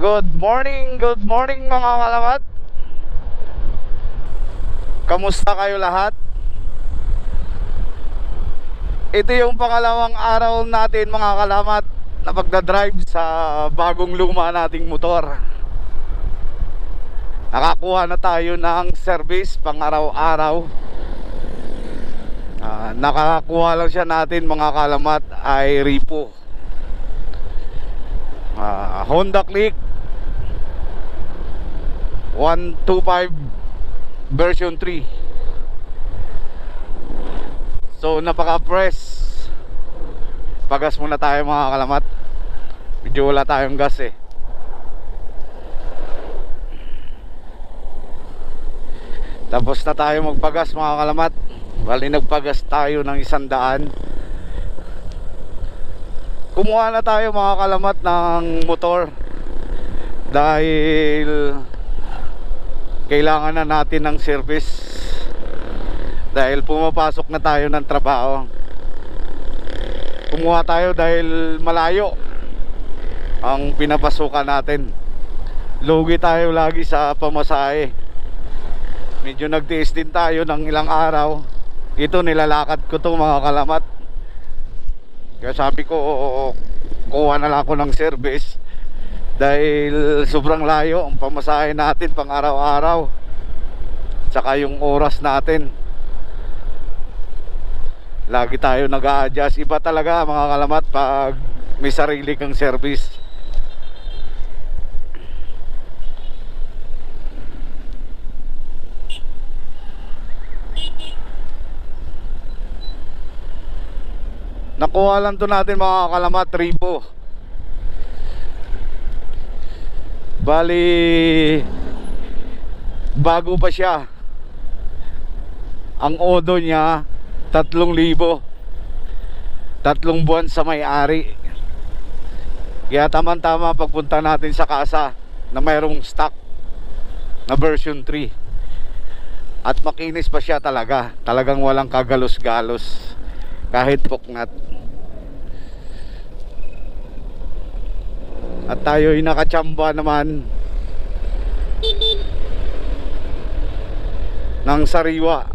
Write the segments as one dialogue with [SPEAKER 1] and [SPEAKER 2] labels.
[SPEAKER 1] Good morning mga kalamat. Kamusta kayo lahat? Ito yung pangalawang araw natin mga kalamat na pagdadrive sa bagong luma nating motor. Nakakuha na tayo ng service pang araw-araw. Nakakuha lang siya natin mga kalamat ay repo. Honda Click 125 version 3. So napaka-press. Pagas muna tayo mga kalamat. Medyo wala tayong gas eh. Tapos na tayo magpagas mga kalamat. Bali nagpagas tayo ng 100. Kumuha na tayo mga kalamat ng motor dahil kailangan na natin ng service, dahil pumapasok na tayo ng trabaho. Kumuha tayo dahil malayo ang pinapasukan natin. Lugi tayo lagi sa pamasahe. Medyo nagtiis din tayo ng ilang araw. Ito nilalakad ko to mga kalamat. Kaya sabi ko kuha na lang ako ng service dahil sobrang layo ang pamasahe natin pang araw-araw, tsaka yung oras natin. Lagi tayo nag-a-adjust. Iba talaga mga kalamat pag may sarili kang service. Nakuha lang to natin mga kalamat, repo. Bali bago pa siya. Ang odo niya 3,000. 3 buwan sa may-ari. Kaya tama-tama pagpunta natin sa kasa na mayroong stock na version 3. At makinis pa siya talaga. Talagang walang kagalos-galos kahit puknat. At tayo'y nakachamba naman ng sariwa.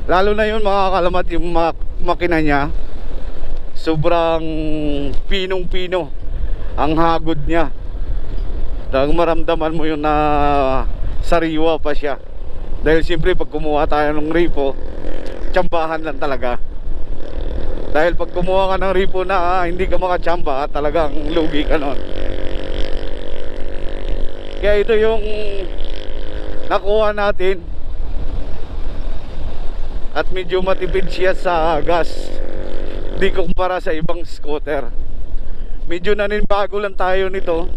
[SPEAKER 1] Lalo na yun mga kalamat, yung makina niya sobrang pinong-pino ang hagod niya. Talagang maramdaman mo yun na sariwa pa siya. Dahil siyempre pag kumuha tayo ng repo, tsambahan lang talaga. Dahil pag kumuha ka ng repo na hindi ka makachamba, talagang lugi ka nun. Kaya ito yung nakuha natin. At medyo matipid siya sa gas, di kumpara sa ibang scooter. Medyo naninbago lang tayo nito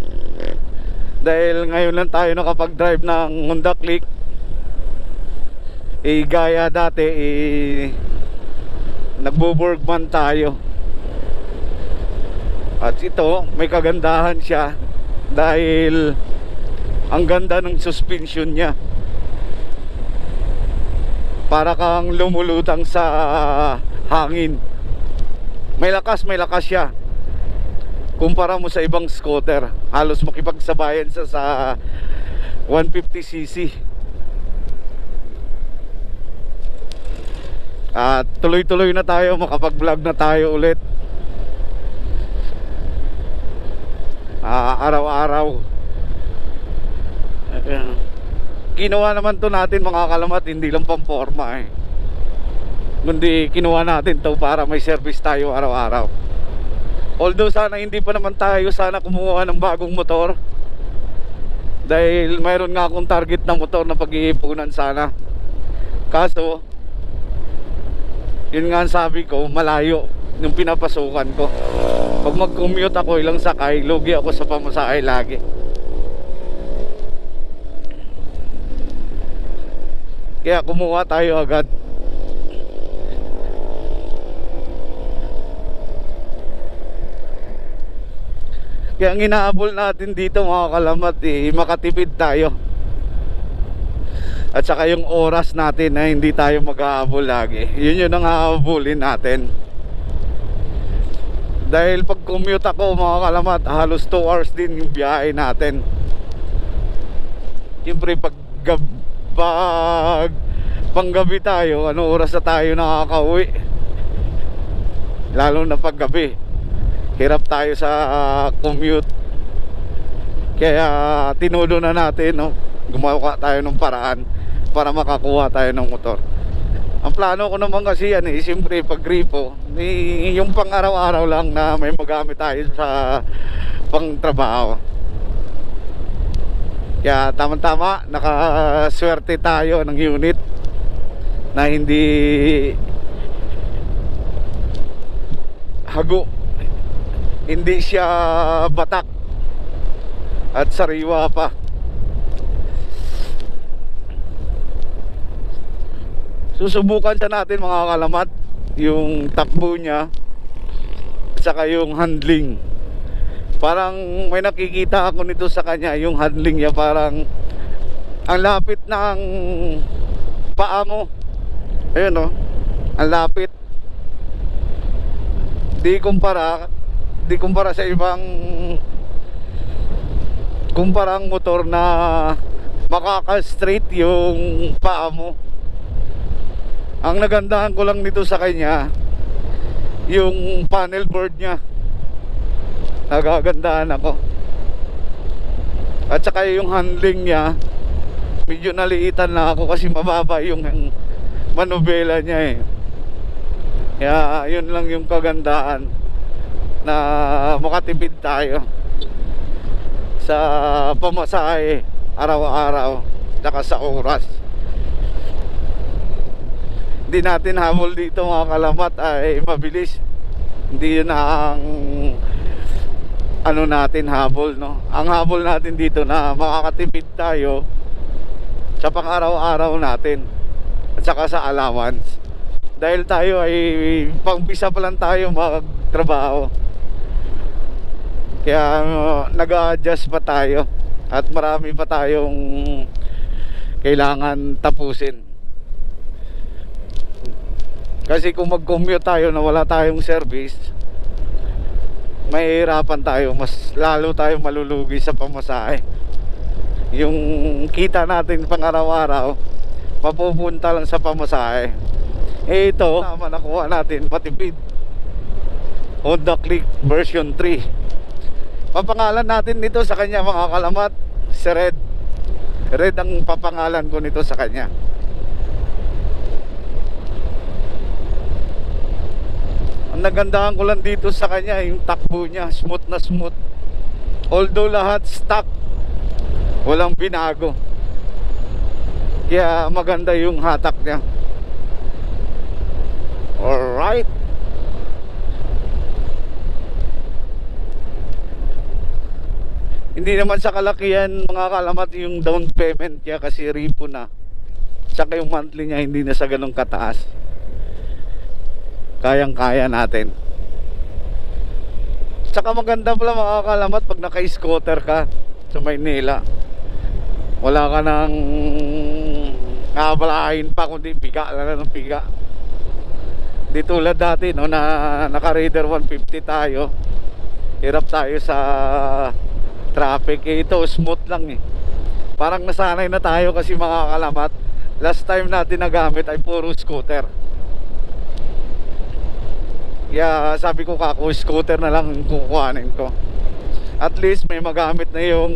[SPEAKER 1] dahil ngayon lang tayo nakapag-drive ng Honda Click. Gaya dati nagbo-Burgman tayo. At ito may kagandahan siya dahil ang ganda ng suspension niya. Para kang lumulutang sa hangin. May lakas siya. Kumpara mo sa ibang scooter, halos makipagsabayan sa 150cc. At tuloy-tuloy na tayo, makapag-vlog na tayo ulit. Araw-araw. Kinuha naman to natin mga kalamat, hindi lang pamporma eh. Kundi kinuha natin to para may service tayo araw-araw. Although sana hindi pa naman tayo sana kumuha ng bagong motor, dahil mayroon nga akong target na motor na pag-iipunan sana. Kaso yun nga ang sabi ko, malayo yung pinapasukan ko. Pag mag-commute ako ilang sakay, lugi ako sa pamasahe lagi. Kaya kumuha tayo agad. Kaya ang inaabol natin dito mga kalamat makatipid tayo. At saka yung oras natin na hindi tayo mag-aabol lagi. Yun ang aabulin natin. Dahil pag commute ako mga kalamat, halos 2 hours din yung biyahe natin. Siyempre pag panggabi tayo, ano oras na tayo nakakauwi? Lalo na paggabi, hirap tayo sa commute. Kaya tinudo na natin, no? Gumawa tayo ng paraan para makakuha tayo ng motor. Ang plano ko naman kasi yan siyempre pag gripo, yung pang araw-araw lang na may magamit tayo sa pang trabaho. Kaya tama-tama, nakaswerte tayo ng unit na hindi hago, hindi siya batak at sariwa pa. Susubukan siya natin mga kalamat, yung takbo niya at saka yung handling. Parang may nakikita ako nito sa kanya, yung handling niya parang ang lapit ng paa mo. Ayun oh, ang lapit. Di kumpara sa ibang kumparang motor na makaka-straight yung paa mo. Ang nagandahan ko lang nito sa kanya, yung panel board niya. Nagagandahan ako. At saka yung handling niya, medyo naliitan na ako kasi mababa yung manubela niya eh. Kaya yun lang yung kagandahan, na makatipid tayo sa pamasahe araw-araw saka sa oras. Hindi natin habol dito mga kalamat ay mabilis. Hindi yun ang ano natin habol, no? Ang habol natin dito na makakatipid tayo sa pang araw-araw natin at saka sa allowance. Dahil tayo ay pang-visa pa lang tayo magtrabaho. Kaya nag-a-adjust pa tayo at marami pa tayong kailangan tapusin. Kasi kung mag-commute tayo na wala tayong service, mahihirapan tayo, mas lalo tayo malulugi sa pamasahe. Yung kita natin pang araw-araw mapupunta lang sa pamasahe. Ito, tama, nakuha natin matipid. Honda Click version 3. Papangalan natin nito sa kanya mga kalamat, si Red. Red ang papangalan ko nito sa kanya. Ang nagandahan ko lang dito sa kanya, yung takbo niya, smooth na smooth. Although lahat stock, walang binago. Kaya maganda yung hatak niya. Alright. Hindi naman sa kalakihan mga kalamat yung down payment niya kasi repo na. Saka yung monthly niya hindi na sa ganong kataas. Kayang-kaya natin. Saka maganda pala mga kalamat pag naka-scooter ka sa Maynila. Wala ka nang nakabalahin pa kundi piga lang ng piga. Di tulad dati no, na naka-Raider 150 tayo. Hirap tayo sa traffic. Ito smooth lang eh. Parang nasanay na tayo kasi mga kalamat, last time natin nagamit ay puro scooter. Kaya sabi ko kako, scooter na lang kukuhanin ko. At least may magamit na yung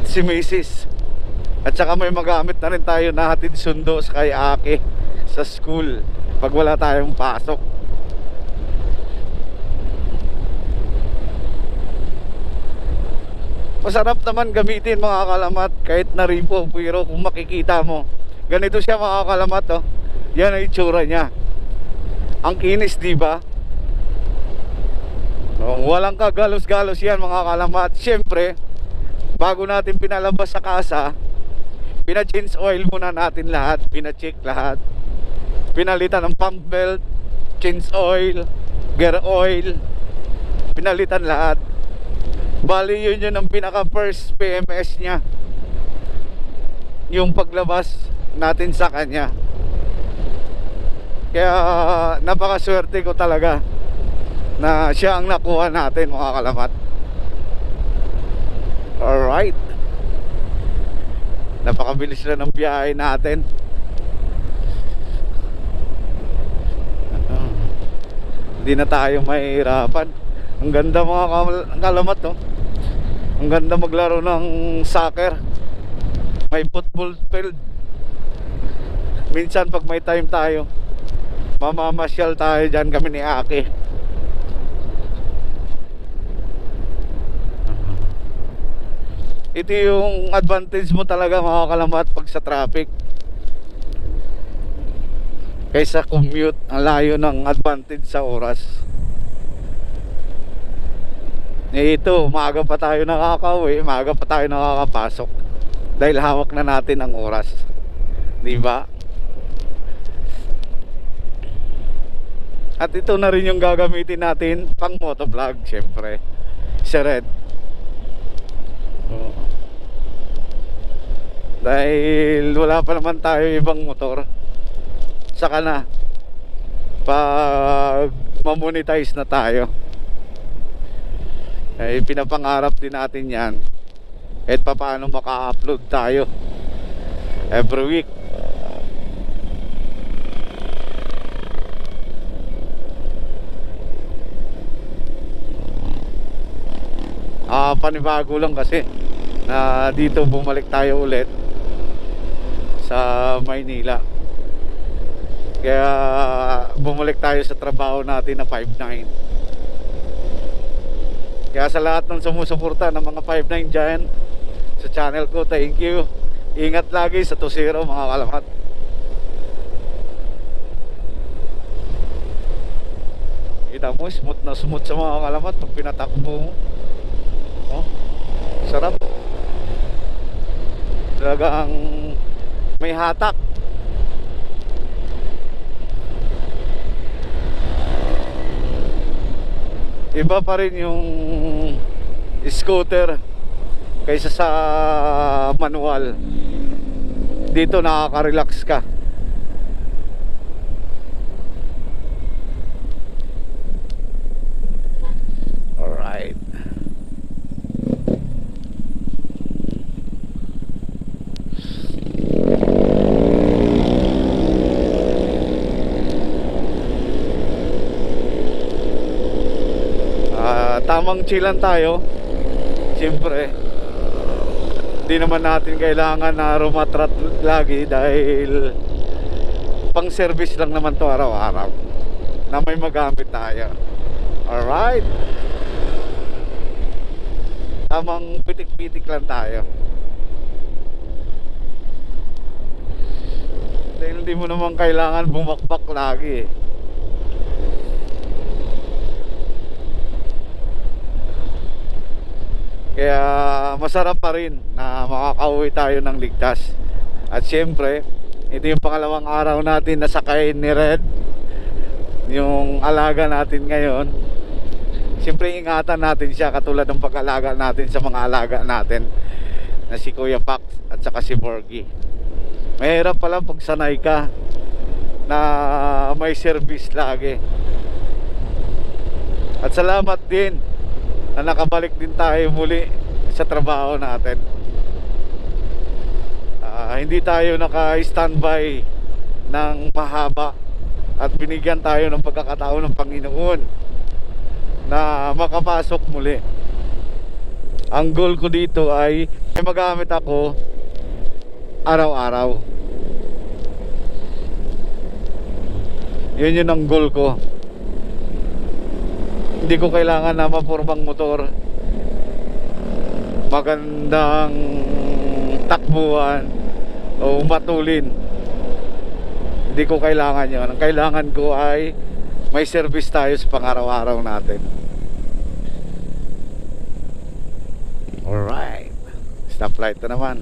[SPEAKER 1] si Mrs. At saka may magamit na rin tayo na hatid sundo sa kay Aki sa school pag wala tayong pasok. Masarap naman gamitin mga kalamat kahit na repo, pero kung makikita mo, ganito siya mga kalamat oh. Yan ang itsura niya. Ang kinis, di ba? Walang kagalos-galos yan mga kalamat. Siyempre, bago natin pinalabas sa kasa, pina-change oil muna natin lahat, pina-check lahat. Pinalitan ng pump belt, change oil, gear oil, pinalitan lahat. Bali yun ang pinaka first PMS nya, yung paglabas natin sa kanya. Kaya napakaswerte ko talaga na siya ang nakuha natin, mga kalamat. Alright, napakabilis na ng biyahe natin. Hindi na tayo mahihirapan. Ang ganda, mga kalamat, oh. Ang ganda maglaro ng soccer. May football field. Minsan pag may time tayo, mamamasyal tayo dyan, kami ni Aki. Ito yung advantage mo talaga, mga kalamat, pag sa traffic. Kaysa commute, ang layo ng advantage sa oras. Ito, maaga pa tayo nakakauwi, maaga pa tayo nakakapasok, dahil hawak na natin ang oras, di ba? At ito na rin yung gagamitin natin pang motovlog, syempre, si Red. Dahil wala pa naman tayo ibang motor, saka na pag mamonetize na tayo, ay pinapangarap din natin yan, kahit pa paano maka-upload tayo every week. Panibago lang kasi na dito bumalik tayo ulit sa Maynila. Kaya bumalik tayo sa trabaho natin na 5-9. Kaya sa lahat ng sumusuporta ng mga 5-9 dyan sa channel ko, thank you. Ingat lagi sa 2-0, mga kalamat. Kita mo, smooth na smooth sa mga kalamat pag pinatakbo mo. Oh, sarap. Talagang may hatak. Iba pa rin yung scooter kaysa sa manual. Dito nakaka-relax ka. Alright. Tamang chillan tayo. Siyempre, di naman natin kailangan na rumatrat lagi dahil pang service lang naman to araw-araw na may magamit tayo. Alright, tamang pitik-pitik lang tayo dahil hindi mo naman kailangan bumakbak lagi. Kaya masarap pa rin na makakauwi tayo ng ligtas. At syempre, ito yung pangalawang araw natin na sakay ni Red, yung alaga natin ngayon. Syempre ingatan natin siya katulad ng pag-alaga natin sa mga alaga natin na si Kuya Pax at saka si Borgie. Mahirap pala pag sanay ka na may service lagi. At salamat din na nakabalik din tayo muli sa trabaho natin. Hindi tayo naka-standby ng mahaba at binigyan tayo ng pagkakataon ng Panginoon na makapasok muli. Ang goal ko dito ay magamit ako araw-araw. Yun ang goal ko. Hindi ko kailangan na mapurmang motor, magandang takbuhan o matulin. Hindi ko kailangan yun. Ang kailangan ko ay may service tayo sa pang-araw-araw natin. Alright, stoplight na naman.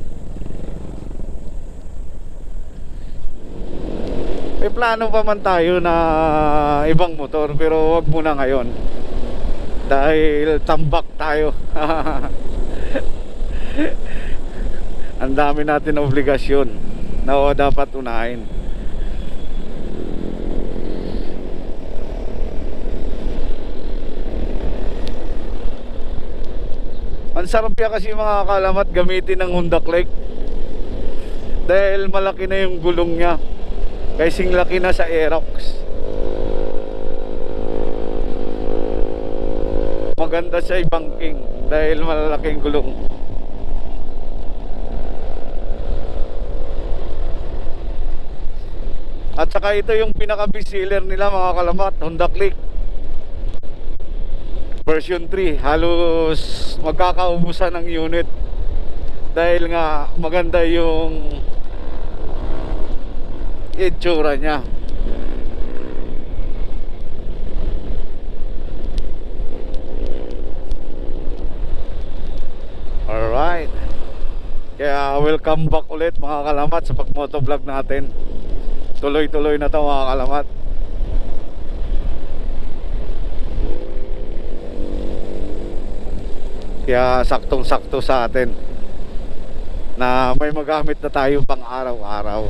[SPEAKER 1] May plano pa man tayo na ibang motor, pero wag muna ngayon dahil tambak tayo. Ang dami natin na obligasyon na dapat unahin. Ang sarap yan kasi mga kalamat gamitin ng Honda Click. Dahil malaki na yung gulong niya. Kasing laki na sa Aerox. Maganda siya i-banking dahil malalaking gulong. At saka ito yung pinaka-best seller nila mga kalamat, Honda Click version 3. Halos magkakaubusan ng unit dahil nga maganda yung itsura niya. Alright, kaya welcome back ulit mga kalamat sa pag-motovlog natin. Tuloy-tuloy na to mga kalamat. Kaya saktong-sakto sa atin na may magamit na tayo pang araw-araw.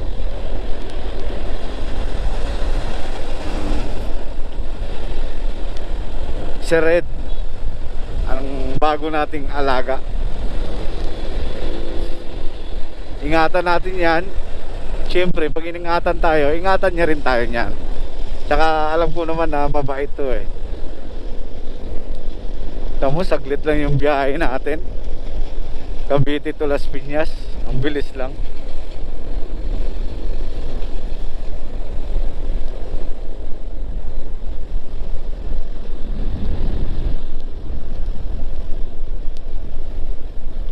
[SPEAKER 1] Si Red ang bago nating alaga. Ingatan natin yan. Siyempre pag iningatan tayo, ingatan niya rin tayo niyan. Tsaka alam ko naman na mabait to eh. Tamo, saglit lang yung biyahe natin, Cavite to Las Piñas. Ang bilis lang.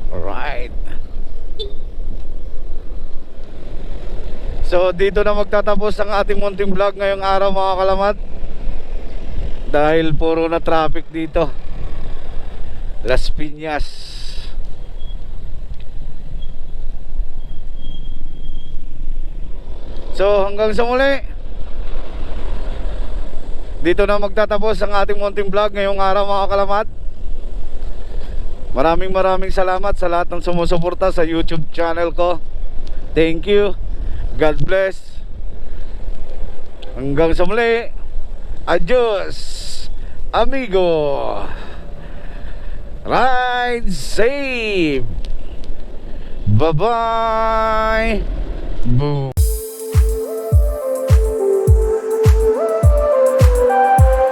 [SPEAKER 1] Alright. So dito na magtatapos ang ating munting vlog ngayong araw mga kalamat. Dahil puro na traffic dito Las Piñas. So hanggang sa muli, dito na magtatapos ang ating munting vlog ngayong araw mga kalamat. Maraming salamat sa lahat ng sumusuporta sa YouTube channel ko. Thank you. God bless. Hanggang sa muli. Adios, amigo. Ride safe. Bye-bye. Boom.